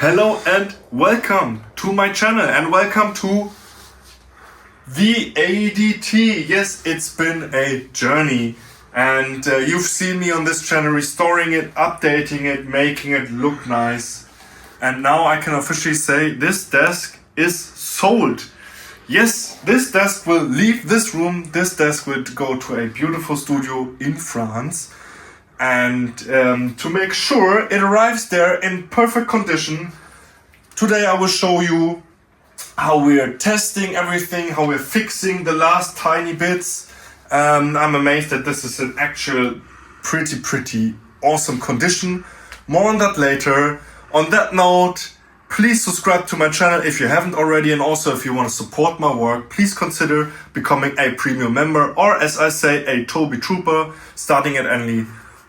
Hello and welcome to my channel and welcome to the ADT. Yes, it's been a journey and you've seen me on this channel restoring it, updating it, making it look nice. And now I can officially say this desk is sold. Yes, this desk will leave this room. This desk will go to a beautiful studio in France. And to make sure it arrives there in perfect condition, today I will show you how we are testing everything, how we're fixing the last tiny bits. I'm amazed that this is an actual pretty awesome condition. More on that later. On that note, please subscribe to my channel if you haven't already, and also if you want to support my work, please consider becoming a premium member, or as I say, a TOBI trooper, starting at only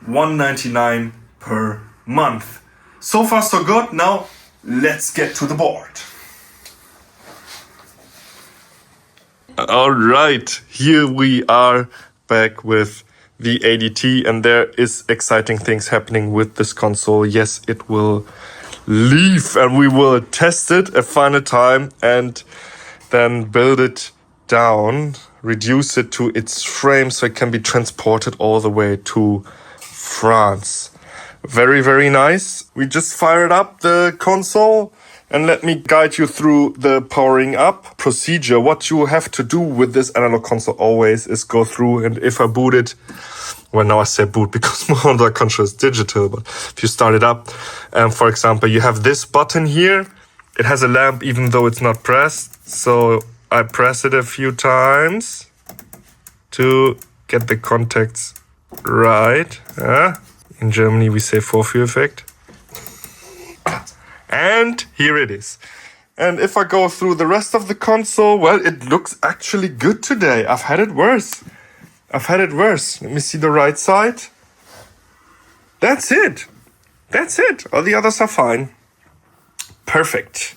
$1.99 per month. So far so good. Now let's get to the board. All right, here we are back with the ADT, and there is exciting things happening with this console. Yes, it will leave and we will test it a final time and then build it down, reduce it to its frame so it can be transported all the way to France. Very nice. We just fired up the console and let me guide you through the powering up procedure. What you have to do with this analog console always is go through, and if I boot it, well, now I say boot because my other control is digital, but if you start it up, for example, you have this button here. It has a lamp even though it's not pressed. So I press it a few times to get the contacts right. In Germany, we say Vorführeffekt. And here it is. And if I go through the rest of the console, well, it looks actually good today. I've had it worse. Let me see the right side. That's it. All the others are fine. Perfect.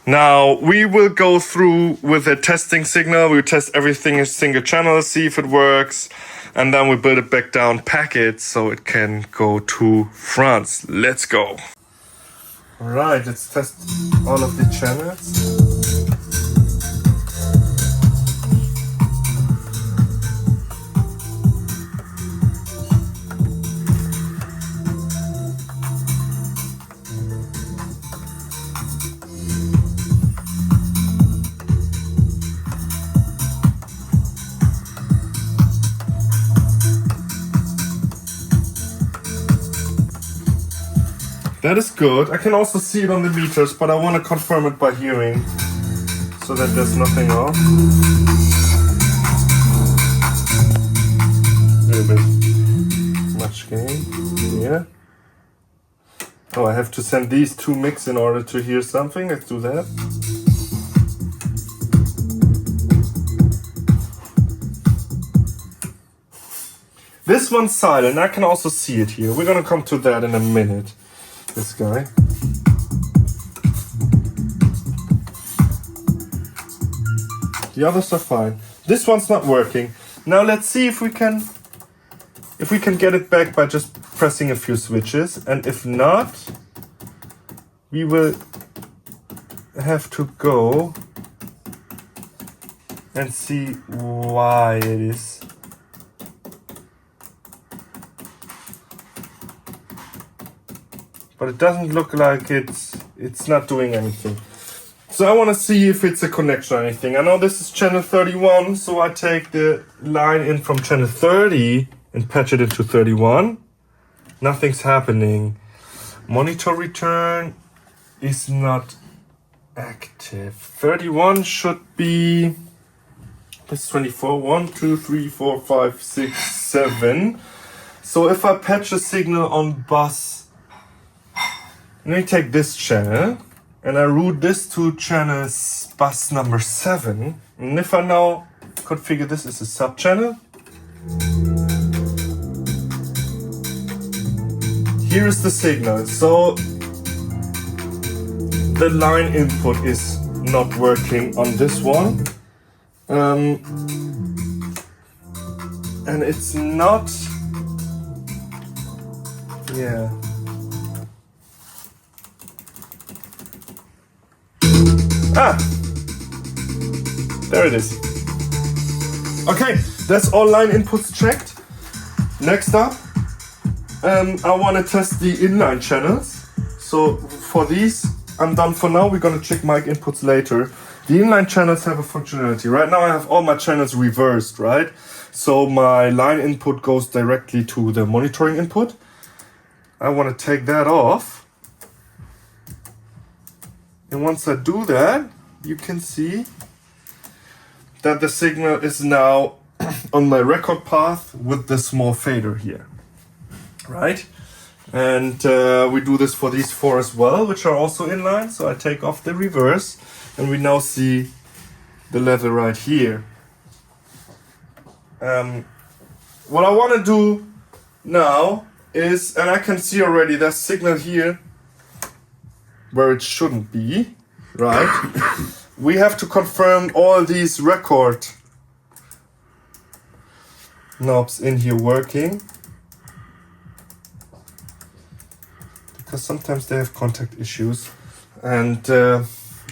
Now we will go through with a testing signal. We'll test everything in single channel, see if it works. And then we build it back down, pack it so it can go to France. Let's go. All right, let's test all of the channels. That is good. I can also see it on the meters, but I want to confirm it by hearing so that there's nothing off. A little bit much gain here. Oh, I have to send these two mix in order to hear something. Let's do that. This one's silent. I can also see it here. We're gonna come to that in a minute. This guy. The others are fine. This one's not working. Now let's see if we can get it back by just pressing a few switches, and if not, we will have to go and see why it is. But it doesn't look like it's not doing anything. So I want to see if it's a connection or anything. I know this is channel 31, so I take the line in from channel 30 and patch it into 31. Nothing's happening. Monitor return is not active. 31 should be, that's 24, 1, 2, 3, 4, 5, 6, 7. So if I patch a signal on bus, let me take this channel and I route this to channel bus number 7. And if I now configure this as a sub channel, here is the signal. So the line input is not working on this one. And it's not, yeah. Ah, there it is. Okay, that's all line inputs checked. Next up, I want to test the inline channels. So for these, I'm done for now. We're going to check mic inputs later. The inline channels have a functionality. Right now I have all my channels reversed, right? So my line input goes directly to the monitoring input. I want to take that off. And once I do that, you can see that the signal is now on my record path with the small fader here, right? And we do this for these 4 as well, which are also inline. So I take off the reverse and we now see the level right here. What I want to do now is, and I can see already that signal here where it shouldn't be, right? We have to confirm all these record knobs in here working, because sometimes they have contact issues. And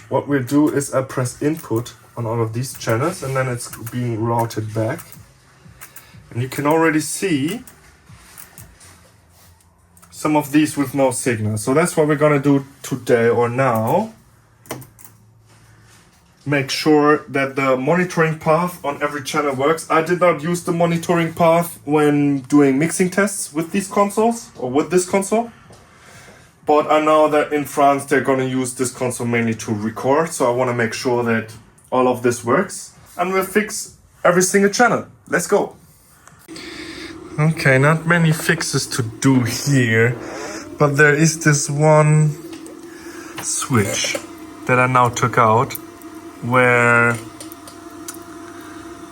what we'll do is I press input on all of these channels and then it's being routed back. And you can already see some of these with no signal. So that's what we're gonna do today or now. Make sure that the monitoring path on every channel works. I did not use the monitoring path when doing mixing tests with these consoles or with this console. But I know that in France they're gonna use this console mainly to record. So I wanna make sure that all of this works. And we'll fix every single channel. Let's go. Okay, not many fixes to do here, but there is this one switch that I now took out where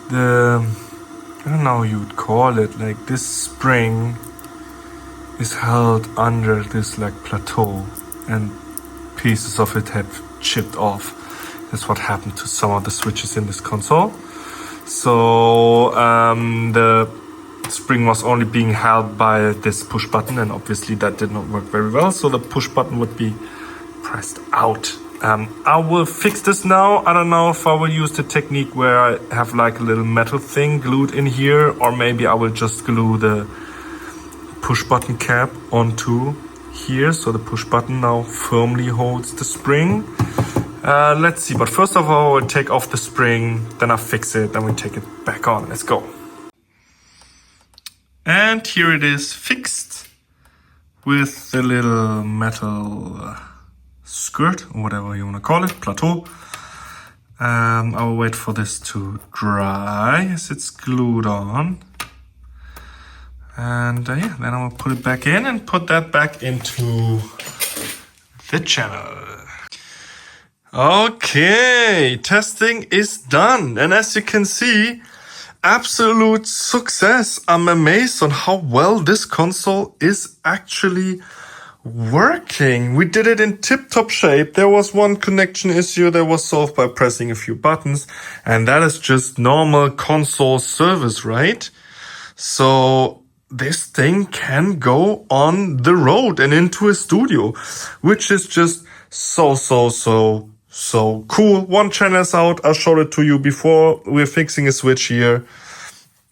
the, I don't know how you'd call it, like this spring is held under this like plateau and pieces of it have chipped off. That's what happened to some of the switches in this console. So the spring was only being held by this push button, and obviously that did not work very well, so the push button would be pressed out. I will fix this now. I don't know if I will use the technique where I have like a little metal thing glued in here, or maybe I will just glue the push button cap onto here, so the push button now firmly holds the spring. Let's see, but first of all, I'll take off the spring, then I fix it, then we take it back on. Let's go. And here it is fixed with the little metal skirt, or whatever you want to call it, plateau. I will wait for this to dry as it's glued on. And yeah, then I will put it back in and put that back into the channel. Okay, testing is done. And as you can see, absolute success. I'm amazed on how well this console is actually working. We did it in tip-top shape. There was one connection issue that was solved by pressing a few buttons, and that is just normal console service, right? So this thing can go on the road and into a studio, which is just so cool. One channel is out. I showed it to you before. We're fixing a switch here.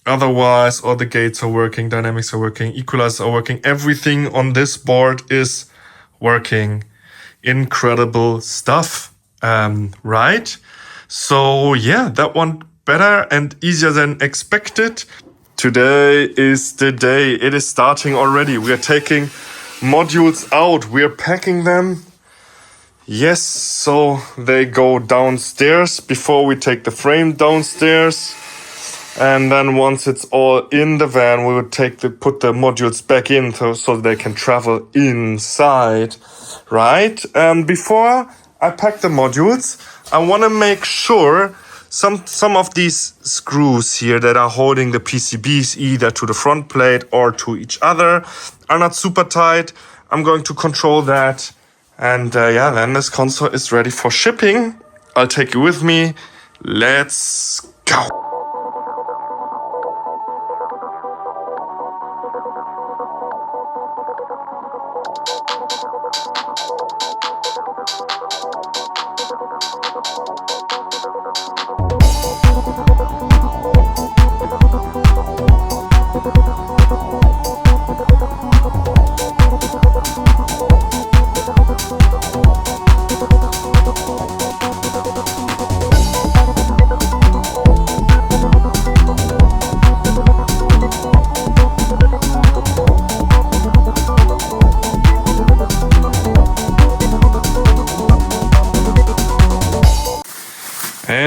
Otherwise, all the gates are working, dynamics are working, equalizers are working. Everything on this board is working. Incredible stuff, right? So yeah, that one better and easier than expected. Today is the day. It is starting already. We are taking modules out. We are packing them. Yes, so they go downstairs before we take the frame downstairs. And then once it's all in the van, we would put the modules back in so they can travel inside, right? Before I pack the modules, I want to make sure some of these screws here that are holding the PCBs either to the front plate or to each other are not super tight. I'm going to control that. And yeah, then this console is ready for shipping. I'll take you with me. Let's go.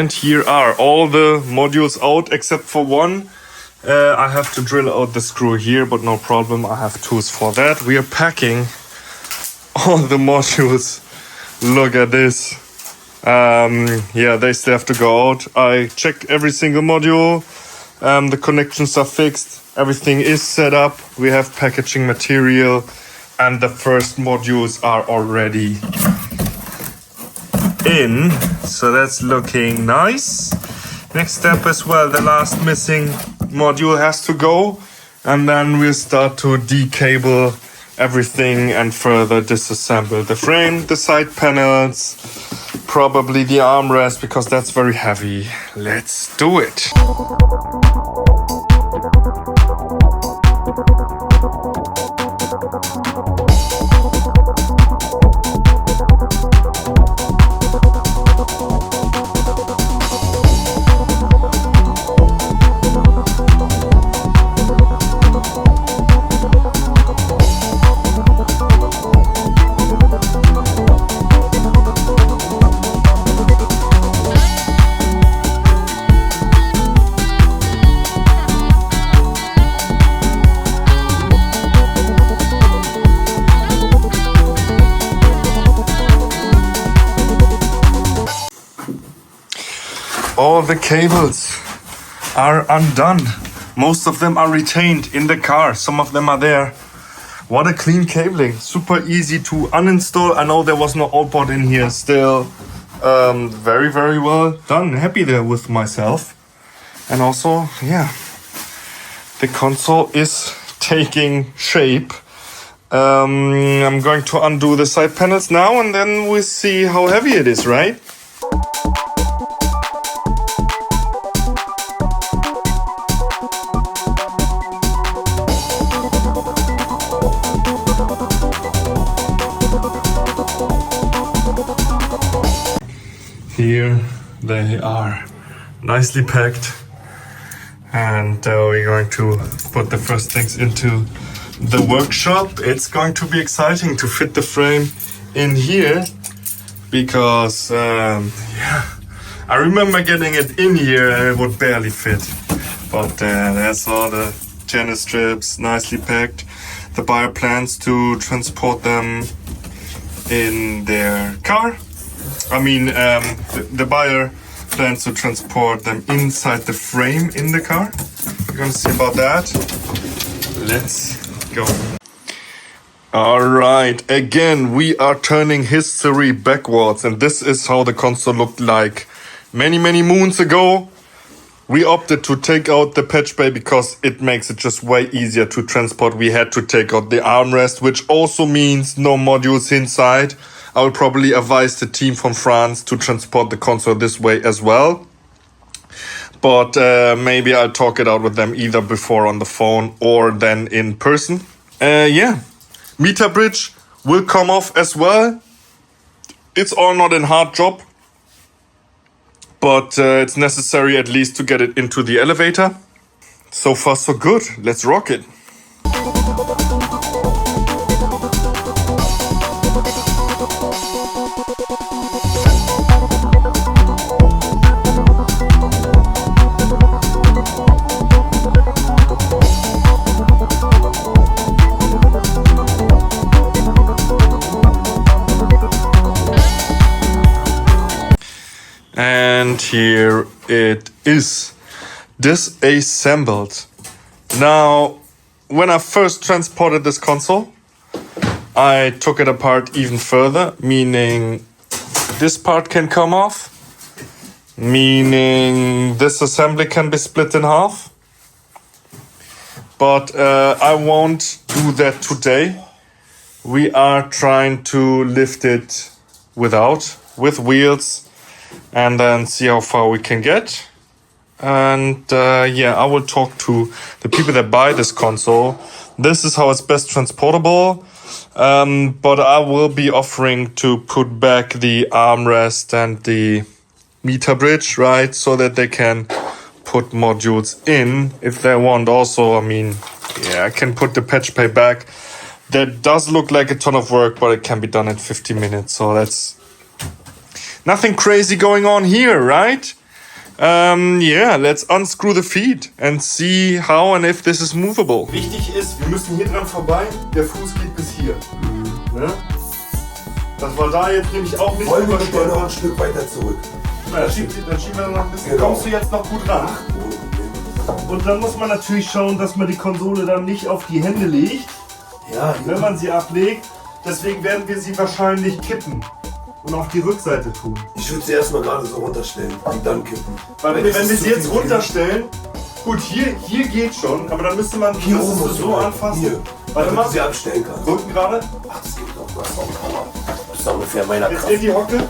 And here are all the modules out except for one. I have to drill out the screw here, but no problem. I have tools for that. We are packing all the modules. Look at this. Yeah, they still have to go out. I checked every single module. The connections are fixed. Everything is set up. We have packaging material. And the first modules are already in. So that's looking nice. Next step as well, the last missing module has to go. And then we'll start to decable everything and further disassemble the frame, the side panels, probably the armrest because that's very heavy. Let's do it. All the cables are undone. Most of them are retained in the car. Some of them are there. What a clean cabling. Super easy to uninstall. I know there was no outboard in here still. Very, very well done. Happy there with myself. And also, yeah, the console is taking shape. I'm going to undo the side panels now and then we'll see how heavy it is, right? Here they are, nicely packed, and we're going to put the first things into the workshop. It's going to be exciting to fit the frame in here because yeah, I remember getting it in here and it would barely fit, but there's all the channel strips nicely packed. The buyer plans to transport them in their car. I mean, the buyer plans to transport them inside the frame in the car. We're gonna see about that. Let's go. All right, again, we are turning history backwards, and this is how the console looked like many, many moons ago. We opted to take out the patch bay because it makes it just way easier to transport. We had to take out the armrest, which also means no modules inside. I will probably advise the team from France to transport the console this way as well. But maybe I'll talk it out with them either before on the phone or then in person. Yeah, meter bridge will come off as well. It's all not a hard job, but it's necessary at least to get it into the elevator. So far so good, let's rock it. And here it is, disassembled. Now, when I first transported this console, I took it apart even further, meaning this part can come off, meaning this assembly can be split in half. But I won't do that today. We are trying to lift it with wheels, and then see how far we can get. And yeah, I will talk to the people that buy this console. This is how it's best transportable. But I will be offering to put back the armrest and the meter bridge, right? So that they can put modules in if they want. Also, I mean, yeah, I can put the patch pay back. That does look like a ton of work, but it can be done in 50 minutes. So that's nothing crazy going on here, right? Yeah, let's unscrew the feet and see how and if this is movable. Wichtig ist, wir müssen hier dran vorbei. Der Fuß geht bis hier. Ne? Das war da jetzt nämlich auch nicht wollen wir noch ein Stück weiter zurück. Na, dann schieben wir noch ein bisschen. Genau. Kommst du jetzt noch gut ran? Und dann muss man natürlich schauen, dass man die Konsole dann nicht auf die Hände legt, Ja, wenn man sie ablegt. Deswegen werden wir sie wahrscheinlich kippen und auf die Rückseite tun. ich würde sie erstmal gerade so runterstellen und dann kippen. Weil wenn wir sie jetzt runterstellen, gut, hier geht schon, aber dann müsste man Hier oben müsstest du so anfassen. Hier, Warte damit mal, du sie abstellen kannst. Rücken gerade, Ach, das geht doch. Du hast noch Power. Das ist ungefähr meiner jetzt Kraft. in die Hocke.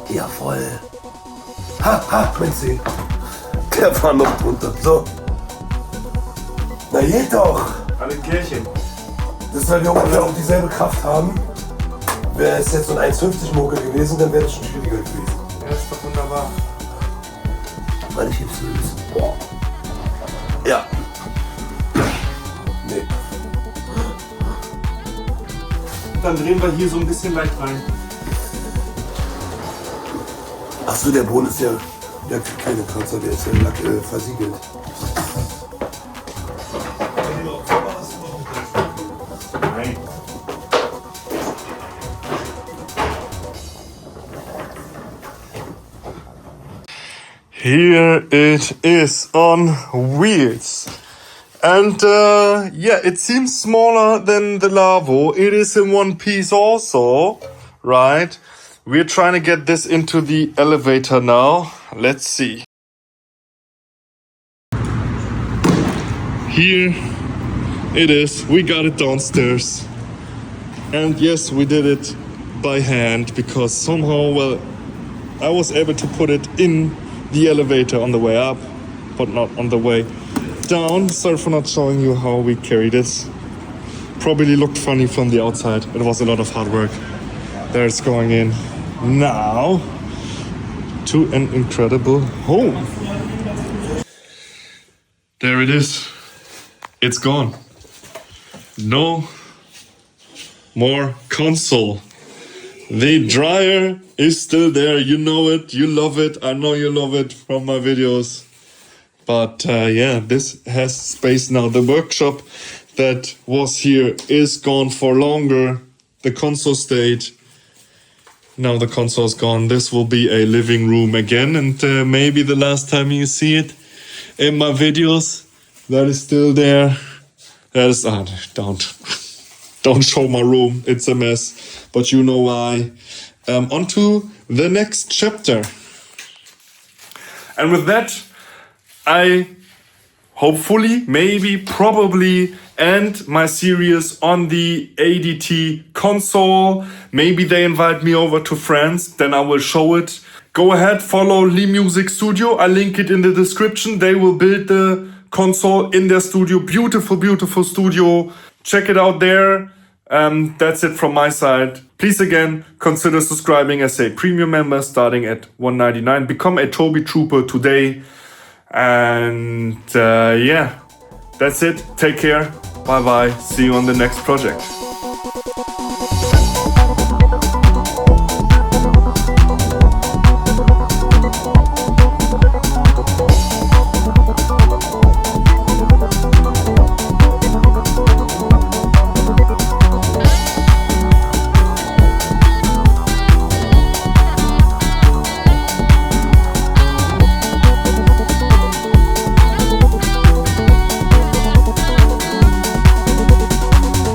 Jawohl. Ha, mein Zeh. Der war noch drunter. So. Na geht doch. Alle Klärchen. Das ist, weil wir ungefähr auch dieselbe Kraft haben. Wäre es jetzt so ein 1,50 Mokel gewesen, dann wäre das schon schwieriger gewesen. Ja, ist doch wunderbar. Weil ich jetzt löse. Boah. Ja. Nee. Dann drehen wir hier so ein bisschen leicht rein. Ach so, der Boden ist ja keine Kratzer, der ist ja Lack versiegelt. Nein. Here it is on wheels. And yeah, it seems smaller than the Lavo. It is in one piece also, right? We're trying to get this into the elevator now. Let's see. Here it is. We got it downstairs. And yes, we did it by hand because somehow, well, I was able to put it in the elevator on the way up, but not on the way down. Sorry for not showing you how we carried this. Probably looked funny from the outside. It was a lot of hard work. There it's going in now to an incredible home. There it is. It's gone. No more console. The dryer is still there. You know it. You love it. I know you love it from my videos. But yeah, this has space now. The workshop that was here is gone for longer. The console stayed. Now the console is gone. This will be a living room again. And maybe the last time you see it in my videos, that is still there. That is, don't show my room. It's a mess. But you know why. On to the next chapter. And with that, I hopefully, maybe, probably end my series on the ADT console. Maybe they invite me over to France, then I will show it. Go ahead, follow Lee Music Studio. I link it in the description. They will build the console in their studio. Beautiful, beautiful studio. Check it out there. That's it from my side. Please again, consider subscribing as a premium member starting at $1.99. Become a TOBI trooper today. And yeah, that's it. Take care. Bye bye. See you on the next project.